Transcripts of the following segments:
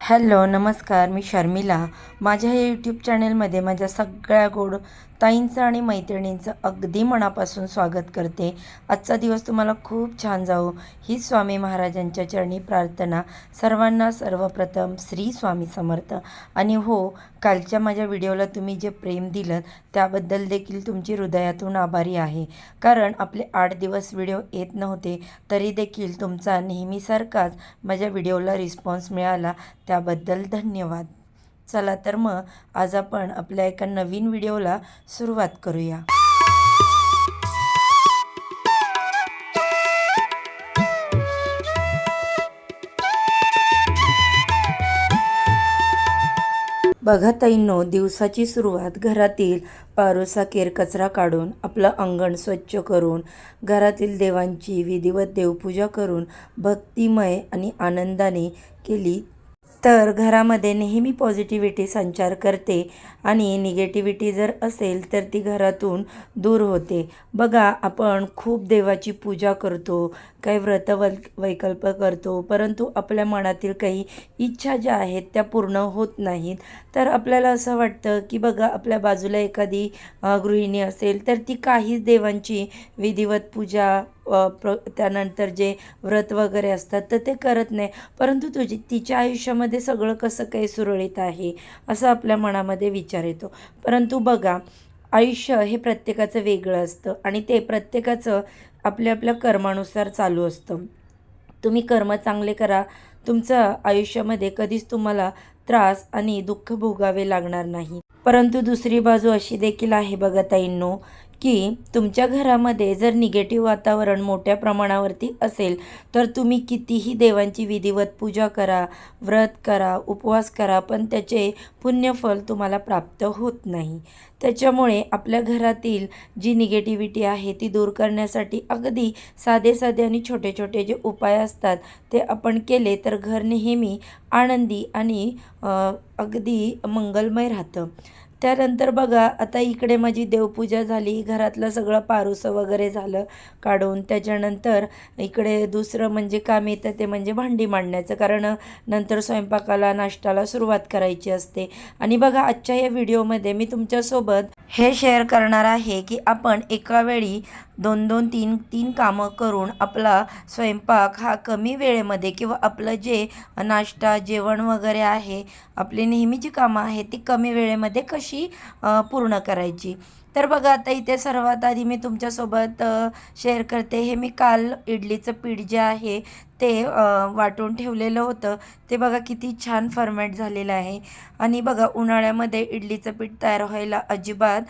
Hello नमस्कार, मी शर्मिला. माझ्या या यूट्यूब चॅनलमध्ये माझ्या सगळ्या गोड ताईंचं आणि मैत्रिणींचं अगदी मनापासून स्वागत करते. आजचा दिवस तुम्हाला खूप छान जावो ही स्वामी महाराजांच्या चरणी प्रार्थना. सर्वांना सर्वप्रथम श्री स्वामी समर्थ. आणि हो, कालच्या माझ्या व्हिडिओला तुम्ही जे प्रेम दिलं त्याबद्दल देखील तुमची हृदयातून आभारी आहे. कारण आपले 8 दिवस व्हिडिओ येत नव्हते तरी देखील तुमचा नेहमीसारखाच माझ्या व्हिडिओला रिस्पॉन्स मिळाला, त्याबद्दल धन्यवाद. चला तर मग आज आपण आपल्या एका नवीन व्हिडिओला सुरुवात करूया. बघा ताईंनो, दिवसाची सुरुवात घरातील पारोसा केरकचरा काढून, आपलं अंगण स्वच्छ करून, घरातील देवांची विधिवत देवपूजा करून भक्तिमय आणि आनंदाने केली तर घरामध्ये नेहमी पॉझिटिव्हिटी संचार करते आणि निगेटिव्हिटी जर असेल तर ती घरातून दूर होते. बघा, आपण खूप देवाची पूजा करतो, काही वैकल्प करतो, परंतु आपल्या मनातील काही इच्छा ज्या आहेत त्या पूर्ण होत नाहीत. तर आपल्याला असं वाटतं की बघा, आपल्या बाजूला एखादी गृहिणी असेल तर ती काहीच देवांची विधिवत पूजा त्यानंतर जे व्रत वगैरे असतात तर ते करत नाही, परंतु तिच्या आयुष्यामध्ये सगळं कसं काही सुरळीत आहे असं आपल्या मनामध्ये विचार येतो. परंतु बघा, आयुष्य हे प्रत्येकाचं वेगळं असतं आणि ते प्रत्येकाचं आपल्या आपल्या कर्मानुसार चालू असतं. तुम्ही कर्म चांगले करा, तुमचं आयुष्यामध्ये कधीच तुम्हाला त्रास आणि दुःख भोगावे लागणार नाही. परंतु दुसरी बाजू अशी देखील आहे बघा ताईंनो, की तुमच्या घरामध्ये जर निगेटिव्ह वातावरण मोठ्या प्रमाणावरती असेल तर तुम्ही कितीही देवांची विधिवत पूजा करा, व्रत करा, उपवास करा, पण त्याचे पुण्यफल तुम्हाला प्राप्त होत नाही. त्याच्यामुळे आपल्या घरातील जी निगेटिव्हिटी आहे ती दूर करण्यासाठी अगदी साधे साधे आणि छोटे छोटे जे उपाय असतात ते आपण केले तर घर नेहमी आनंदी आणि अगदी मंगलमय राहतं. त्यानंतर बघा, आता इकडे माझी देवपूजा झाली, घरातलं सगळं पारुसं वगैरे झालं काढून. त्याच्यानंतर इकडे दुसरं म्हणजे काम येतं ते म्हणजे भांडी मांडण्याचं, कारण नंतर स्वयंपाकाला नाश्त्याला सुरुवात करायची असते. आणि बघा, आजच्या या व्हिडिओमध्ये मी तुमच्यासोबत हे शेअर करणार आहे की आपण एका वेळी 2-2, 3-3 कामं करून आपला स्वयंपाक हा कमी वेळेमध्ये किंवा आपलं जे नाश्ता जेवण वगैरे आहे, आपली नेहमीची कामं आहेत ती कमी वेळेमध्ये कशी पूर्ण करायची. तर बघा, आता इथे सर्वात आधी मी तुमच्यासोबत शेअर करते. हे मी काल इडलीचं पीठ जे आहे ते वाटून ठेवलेलं होतं. ते बघा किती छान फर्मेट झालेलं आहे. आणि बघा, उन्हाळ्यामध्ये इडलीचं पीठ तयार व्हायला अजिबात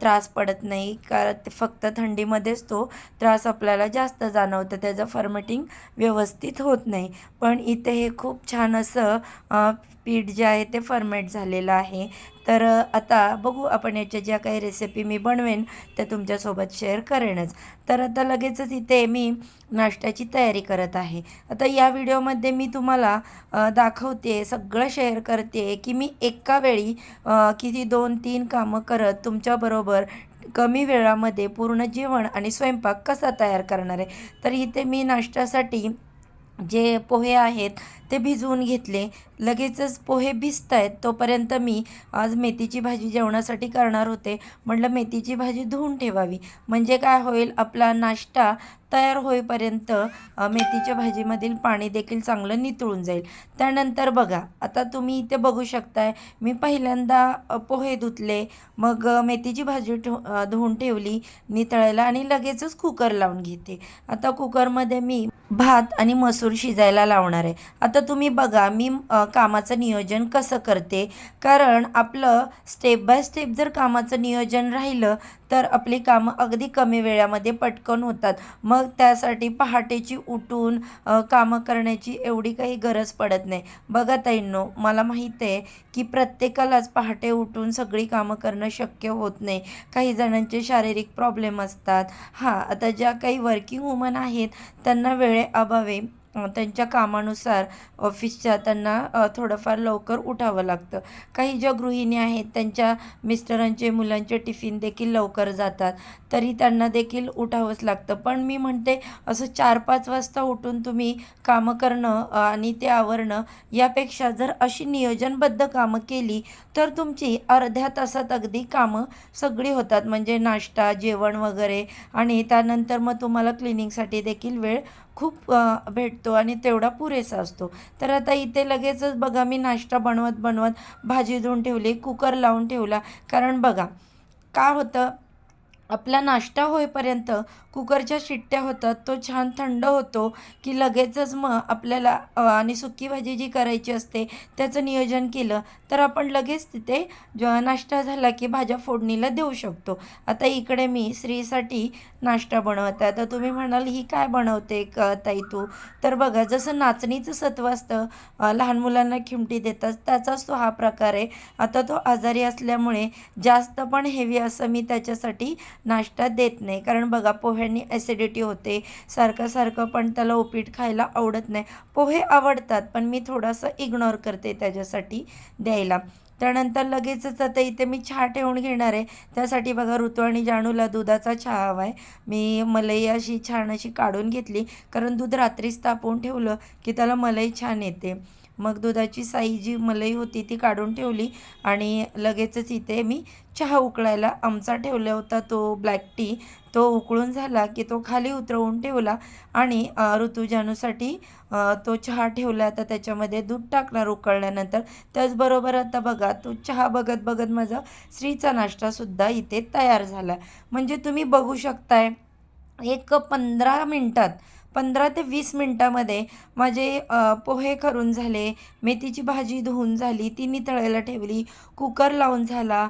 त्रास पडत नाही, कारण ते फक्त थंडीमध्येच तो त्रास आपल्याला जास्त जाणवतं, त्याचं फर्मेटिंग व्यवस्थित होत नाही. पण इथे हे खूप छान असं पीठ जे आहे ते फर्मेट झालेलं आहे. तर आता बघू आपण याच्या ज्या काही रेसिपी मी बनवेन त्या तुमच्यासोबत शेअर करेनच. तर आता लगेचच इथे मी नाश्त्याची तयारी करत आहे. आता या व्हिडिओमध्ये मी तुम्हाला दाखवते, सगळं शेअर करते की मी एका वेळी किती 2-3 कामं करत तुमच्याबरोबर कमी वेळामध्ये पूर्ण जेवण आणि स्वयंपाक कसा तयार करणार आहे. तर इथे मी नाश्त्यासाठी जे पोहे आहेत ते भिजवून घेतले. लगेचच पोहे भिजत आहेत तोपर्यंत मी आज मेथीची भाजी जेवणासाठी करणार होते. म्हटलं मेथीची भाजी धुवून ठेवावी, म्हणजे काय होईल, आपला नाश्ता तयार होईपर्यंत मेथीच्या भाजीमधील पाणी देखील चांगलं नितळून जाईल. त्यानंतर बघा, आता तुम्ही इथे बघू शकताय, मी पहिल्यांदा पोहे धुतले, मग मेथीची भाजी धुवून ठेवली नितळायला आणि लगेचच कुकर लावून घेते. आता कुकरमध्ये मी भात आणि मसूर शिजायला लावणार आहे. आता तुम्ही बघा, मी कामाचं नियोजन कसं करते, कारण आपलं स्टेप बाय स्टेप जर कामाचं नियोजन राहिलं तर आपली कामं अगदी कमी वेळामध्ये पटकन होतात. मग त्यासाठी पहाटेची उठून कामं करण्याची एवढी काही गरज पडत नाही. बघा ताईंनो, मला माहीत आहे की प्रत्येकालाच पहाटे उठून सगळी कामं करणं शक्य होत नाही. काही जणांचे शारीरिक प्रॉब्लेम असतात. आता ज्या काही वर्किंग वुमन आहेत त्यांना वेळेअभावी त्यांच्या कामानुसार ऑफिसच्या त्यांना थोडंफार लवकर उठावं लागतं. काही ज्या गृहिणी आहेत त्यांच्या मिस्टरांचे मुलांचे टिफिन देखील लवकर जातात, तरी त्यांना देखील उठावंच लागतं. पण मी म्हणते असं 4-5 वाजता उठून तुम्ही कामं करणं आणि ते आवरणं यापेक्षा जर अशी नियोजनबद्ध कामं केली तर तुमची अर्ध्या तासात अगदी कामं सगळी होतात. म्हणजे नाश्ता, जेवण वगैरे आणि त्यानंतर मग तुम्हाला क्लिनिंगसाठी देखील वेळ खूप भेटतो आणि तेवढा पुरेसा असतो. तर आता इथे लगेचच बघा मी नाश्ता बनवत भाजी धुवून ठेवली, कुकर लावून ठेवला. कारण बघा काय होतं, आपला नाश्ता होईपर्यंत कुकरच्या शिट्ट्या होतात, तो छान थंड होतो की लगेचच मग आपल्याला आणि सुकी भाजी जी करायची असते त्याचं नियोजन केलं तर आपण लगेच तिथे नाश्ता झाला की भाज्या फोडणीला देऊ शकतो. आता इकडे मी श्रीसाठी नाश्ता बनवत आहे. तर तुम्ही म्हणाल ही काय बनवते ताई तू? तर बघा जसं नाचणीचं सत्व असतं, लहान मुलांना खिमटी देतात, त्याचाच तो हा प्रकार आहे. आता तो आजारी असल्यामुळे जास्त पण हेवी असं मी त्याच्यासाठी नाश्ता देत नाही. कारण बघा पोह्यांनी ॲसिडिटी होते, सारखं पण त्याला उपीट खायला आवडत नाही. पोहे आवडतात पण मी थोडंसं इग्नोर करते त्याच्यासाठी द्यायला. त्यानंतर लगेचच आता इथे मी चहा ठेवून घेणार आहे. त्यासाठी बघा ऋतू आणि जानूला दुधाचा चहा हवा आहे. मी मलई अशी छान अशी काढून घेतली, कारण दूध रात्रीच तापवून ठेवलं की त्याला मलई छान येते. मग दुधाची साई जी मलई होती ती काढून ठेवली आणि लगेचच इथे मी चहा उकळायला आमचा ठेवला होता तो ब्लॅक टी, तो उकळून झाला की तो खाली उतरवून ठेवला आणि ऋतुजानूसाठी तो चहा ठेवला. आता त्याच्यामध्ये दूध टाकणार उकळल्यानंतर. त्याचबरोबर आता बघा तो चहा बघत बघत माझा श्रीचा नाश्तासुद्धा इथे तयार झाला. म्हणजे तुम्ही बघू शकताय एक 15 मिनटात 15 ते 20 मिनटामध्ये माझे पोहे करून झाले, मेथीची भाजी धुवून झाली, ती नितळायला ठेवली, कुकर लावून झाला.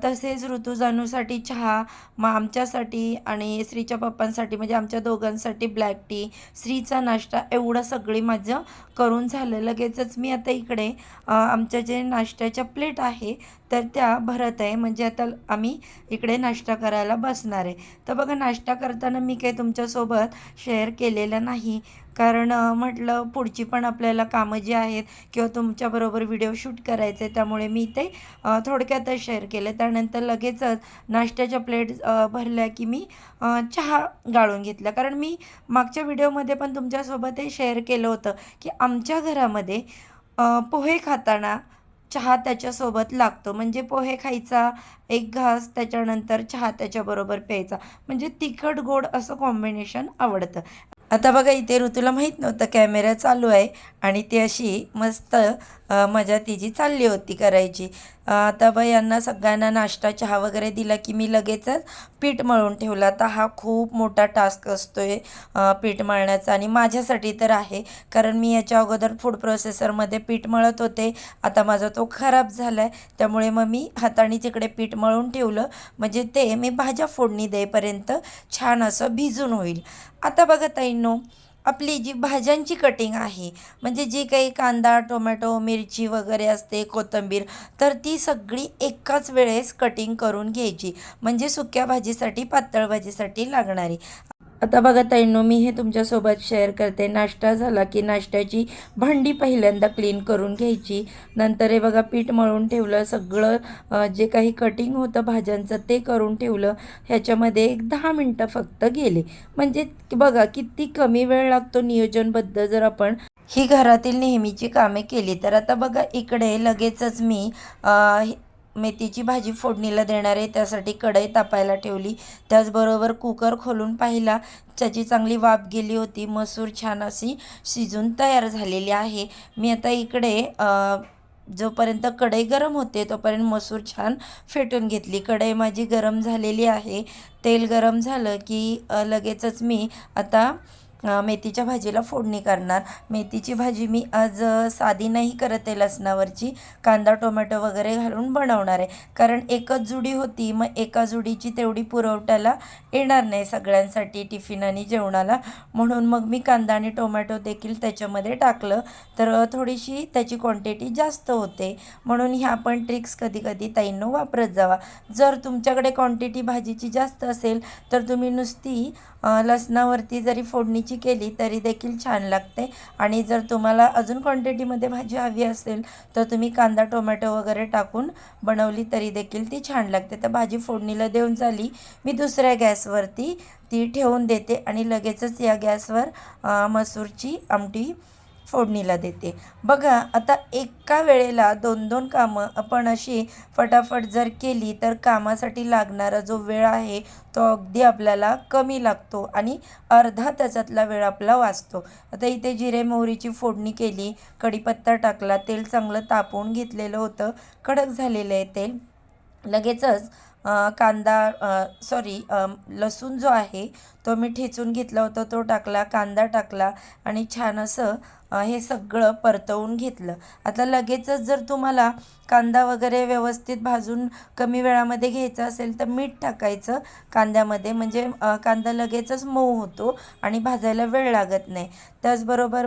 तसेच ऋतुजानूसाठी चहा, मग आमच्यासाठी आणि श्रीच्या पप्पांसाठी म्हणजे आमच्या दोघांसाठी ब्लॅक टी, श्रीचा नाश्ता एवढं सगळी माझं करून झालं. लगेचच मी आता इकडे आमच्या जे नाश्त्याच्या प्लेट आहे तर त्या भरत आहे. म्हणजे आता आम्ही इकडे नाश्ता करायला बसणार आहे. तर बघा नाश्ता करताना मी काही तुमच्यासोबत शेअर केलेलं नाही, कारण म्हटलं पुढची पण आपल्याला कामं जी आहेत किंवा तुमच्याबरोबर व्हिडिओ शूट करायचे, त्यामुळे मी ते थोडक्यातच शेअर केले. त्यानंतर लगेचच नाश्त्याच्या प्लेट भरल्या की मी चहा गाळून घेतला. कारण मी मागच्या व्हिडिओमध्ये पण तुमच्यासोबत हे शेअर केलं होतं की आमच्या घरामध्ये पोहे खाताना चहा त्याच्यासोबत लागतो. म्हणजे पोहे खायचा, एक घास, त्याच्यानंतर चहा त्याच्याबरोबर प्यायचा. म्हणजे तिखट गोड असं कॉम्बिनेशन आवडतं. आता बघा इथे ऋतूला माहीत नव्हतं कॅमेरा चालू आहे आणि ती अशी मस्त मजा तिची चालली होती करायची. आता बघ यांना सगळ्यांना नाश्ता चहा वगैरे दिला की मी लगेचच पीठ मळून ठेवलं. आता हा खूप मोठा टास्क असतो आहे पीठ मळण्याचा, आणि माझ्यासाठी तर आहे, कारण मी याच्या अगोदर फूड प्रोसेसरमध्ये पीठ मळत होते. आता माझा तो खराब झाला आहे, त्यामुळे मग मी हातानेच इकडे पीठ मळून ठेवलं. म्हणजे ते मी भाज्या फोडणी देईपर्यंत छान असं भिजून होईल. आता बघा ताईंनो, आपली जी भाज्यांची कटिंग आहे, म्हणजे जी काही कांदा, टोमॅटो, मिरची वगैरे असते, कोथिंबीर, तर ती सगळी एकाच वेळेस कटिंग करून घ्यायची. म्हणजे सुक्या भाजीसाठी, पातळ भाजीसाठी लागणारी. आता बघा ताईंनो, मी हे तुमच्यासोबत शेअर करते. नाश्ता झाला की नाश्त्याची भांडी पहिल्यांदा क्लीन करून घ्यायची. नंतर हे बघा पीठ मळून ठेवलं, सगळं जे काही कटिंग होतं भाज्यांचं ते करून ठेवलं. ह्याच्यामध्ये एक 10 मिनटं फक्त गेले. म्हणजे बघा किती कमी वेळ लागतो नियोजनबद्ध जर आपण ही घरातील नेहमीची कामे केली तर. आता बघा इकडे लगेचच मी मेथीची भाजी फोडणीला देणार आहे, त्यासाठी कढई तापायला ठेवली. त्याचबरोबर कुकर खोलून पाहिला, त्याची चांगली वाफ गेली होती. मसूर छान अशी शिजून तयार झालेली आहे. मी आता इकडे जोपर्यंत कढई गरम होते तोपर्यंत मसूर छान फेटून घेतली. कढई माझी गरम झालेली आहे. तेल गरम झालं की लगेचच मी आता मेथीच्या भाजीला फोडणी करणार. मेथीची भाजी मी आज साधी नाही करत आहे, लसणावरची कांदा टोमॅटो वगैरे घालून बनवणार आहे. कारण एकच जुडी होती, मग एका जुडीची तेवढी पुरवठ्याला येणार नाही सगळ्यांसाठी टिफिन आणि जेवणाला, म्हणून मग मी कांदा आणि टोमॅटो देखील त्याच्यामध्ये टाकलं तर थोडीशी त्याची क्वांटिटी जास्त होते. म्हणून ह्या पण ट्रिक्स कधी कधी ताईंनो वापरत जावा. जर तुमच्याकडे क्वांटिटी भाजीची जास्त असेल तर तुम्ही नुसती लसणावरती जरी फोडणीची केली तरी देखील छान लागते. आणि जर तुम्हाला अजून क्वांटिटीमध्ये भाजी हवी असेल तर तुम्ही कांदा टोमॅटो वगैरे टाकून बनवली तरी देखील ती छान लागते. तर भाजी फोडणीला देऊन झाली, मी दुसऱ्या गॅसवरती ती ठेवून देते आणि लगेचच या गॅसवर मसूरची आमटी फोडणीला देते. बघा आता एका वेळेला 2-2 कामं आपण अशी फटाफट जर केली तर कामासाठी लागणारा जो वेळ आहे तो अगदी आपल्याला कमी लागतो आणि अर्धा तासातला वेळ आपला वाचतो. आता इथे जिरे मोहरीची फोडणी केली, कढीपत्ता टाकला, तेल चांगलं तापवून घेतलेलं होतं, कडक झालेलं आहे तेल. लगेचच लसूण जो आहे तो मी ठेचून घेतला होता तो टाकला, कांदा टाकला आणि छान असं हे सगळं परतवून घेतलं. आता लगेचच जर तुम्हाला कांदा वगैरे व्यवस्थित भाजून कमी वेळामध्ये घ्यायचा असेल तर मीठ टाकायचं कांद्यामध्ये, म्हणजे कांदा लगेचच मऊ होतो आणि भाजायला वेळ लागत नाही. त्याचबरोबर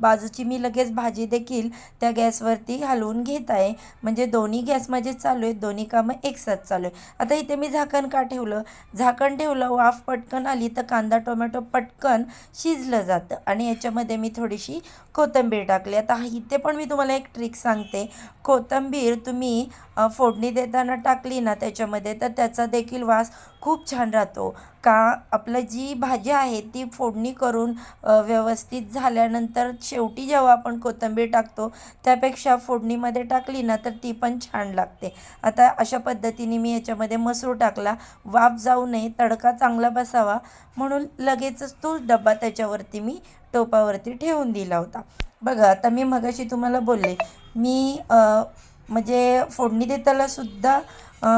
बाजूची मी लगेच भाजी देखील त्या गॅसवरती हलवून घेत आहे, म्हणजे दोन्ही गॅस माझे चालू आहेत, दोन्ही कामं एकसाथ चालू आहे. आता इथे मी झाकण का ठेवलं, झाकण ठेवलं वाफ पटकन आली तर कांदा टोमॅटो पटकन शिजलं जातं. आणि याच्यामध्ये मी थोडीशी कोथिंबीर टाकली. आता इथे पण मी तुम्हाला एक ट्रिक सांगते. कोथिंबीर तुम्ही फोडणी देताना टाकली ना त्याच्यामध्ये तर त्याचा देखील वास खूप छान राहतो. का आपलं जी भाजी आहे ती फोडणी करून व्यवस्थित झाल्यानंतर शेवटी जेव्हा आपण कोथिंबीर टाकतो त्यापेक्षा फोडणीमध्ये टाकली ना तर ती पण छान लागते. आता अशा पद्धतीने मी याच्यामध्ये मसूर टाकला, वाफ जाऊ नये, तडका चांगला बसावा म्हणून लगेचच तो डबा त्याच्यावरती मी टोपावरती ठेवून दिला होता. बघा आता मी मगाशी तुम्हाला बोलले मी म्हणजे फोडणी देताना सुद्धा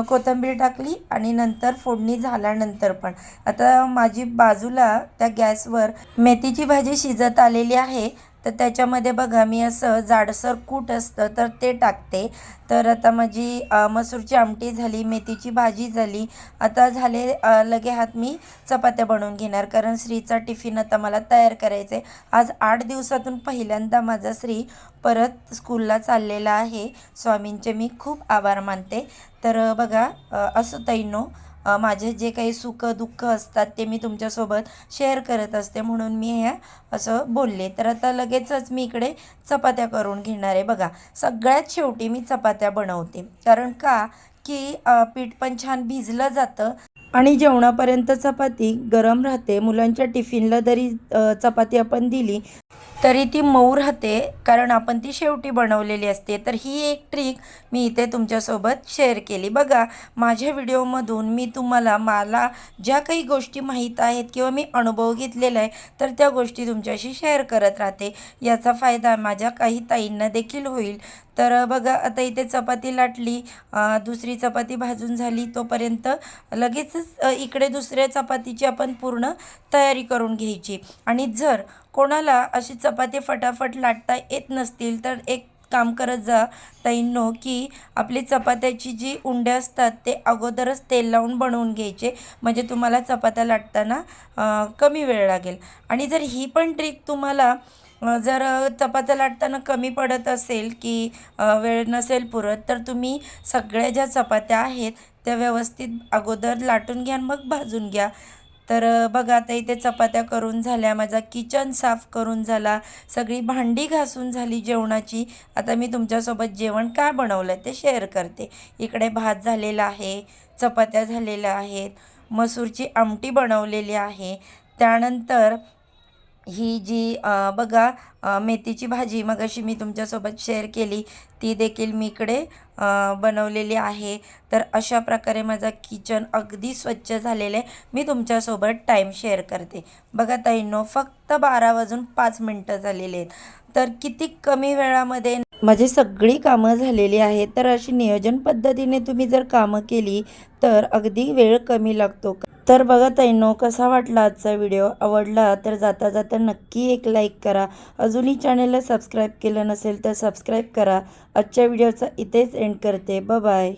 कोथिंबीर टाकली आणि नंतर फोडणी झाल्यानंतर पण. आता माझी बाजूला त्या गॅसवर मेथीची भाजी शिजत आलेली आहे, तर त्याच्यामध्ये बघा मी असं जाडसर कूट असतं तर ते टाकते. तर आता माझी मसूरची आमटी झाली, मेथीची भाजी झाली. आता झाले लगे हात मी चपात्या बनवून घेणार, कारण श्रीचा टिफिन आता मला तयार करायचा आहे. आज 8 दिवसातून पहिल्यांदा माझा श्री परत स्कूलला चाललेला आहे. स्वामींचे मी खूप आभार मानते. तर बघा असं ताईंनो, माझे जे काही सुख दुःख असतात ते मी तुमच्यासोबत शेअर करत असते म्हणून मी ह्या असं बोलले. तर आता लगेचच मी इकडे चपात्या करून घेणार आहे. बघा सगळ्यात शेवटी मी चपात्या बनवते, कारण का की पीठ पण छान भिजलं जातं आणि जेवणापर्यंत चपाती गरम राहते. मुलांच्या टिफिनला जरी चपाती आपण दिली तरी ती मऊ राहते, कारण आपण ती शेवटी बनवलेली असते. तर ही एक ट्रिक मी इथे तुमच्यासोबत शेअर केली. बघा माझ्या व्हिडिओमधून मी तुम्हाला मला ज्या काही गोष्टी माहीत आहेत किंवा मी अनुभव घेतलेला आहे तर त्या गोष्टी तुमच्याशी शेअर करत राहते. याचा फायदा माझ्या काही ताईंना देखील होईल. तर बघा आता इथे चपाती लाटली, दुसरी चपाती भाजून झाली, तोपर्यंत लगेचच इकडे दुसऱ्या चपातीची आपण पूर्ण तयारी करून घ्यायची. आणि जर कोणाला अशी चपाती फटाफट लाटता येत नसतील तर एक काम करत जा ताईंनो, की आपली चपात्याची जी उंड्या असतात ते अगोदरच तेल लावून बनवून घ्यायचे, म्हणजे तुम्हाला चपात्या लाटताना कमी वेळ लागेल. आणि जर ही पण ट्रिक तुम्हाला जर चपात्या लाटताना कमी पडत असेल की वेळ नसेल पुरत तर तुम्ही सगळ्या ज्या चपात्या आहेत त्या व्यवस्थित अगोदर लाटून घ्या मग भाजून घ्या. तर बघा आता इथे चपात्या करून झाल्या, माझा किचन साफ करून झाला, सगळी भांडी घासून झाली जेवणाची. आता मी तुमच्यासोबत जेवण काय बनवलं ते शेअर करते. इकडे भात झालेला आहे, चपात्या झालेल्या आहेत, मसूरची आमटी बनवलेली आहे. त्यानंतर ही जी बघा मेथीची भाजी मगाशी मी तुमच्यासोबत शेअर केली ती देखील मी इकडे बनवलेली आहे. तर अशा प्रकारे माझा किचन अगदी स्वच्छ झालेलं आहे. मी तुमच्यासोबत टाईम शेअर करते. बघा ताईंनो, फक्त 12:05 झालेले आहेत. तर किती कमी वेळामध्ये माझी सगळी कामं झालेली आहेत. तर अशी नियोजन पद्धतीने तुम्ही जर कामं केली तर अगदी वेळ कमी लागतो. तर बघा ताईंनो, कसा वाटला आजचा व्हिडिओ? आवडला तर जाता जाता नक्की एक लाईक करा. अजूनही चॅनलला सबस्क्राईब केलं नसेल तर सबस्क्राईब करा. आजच्या व्हिडिओचा इथेच एंड करते. बाय.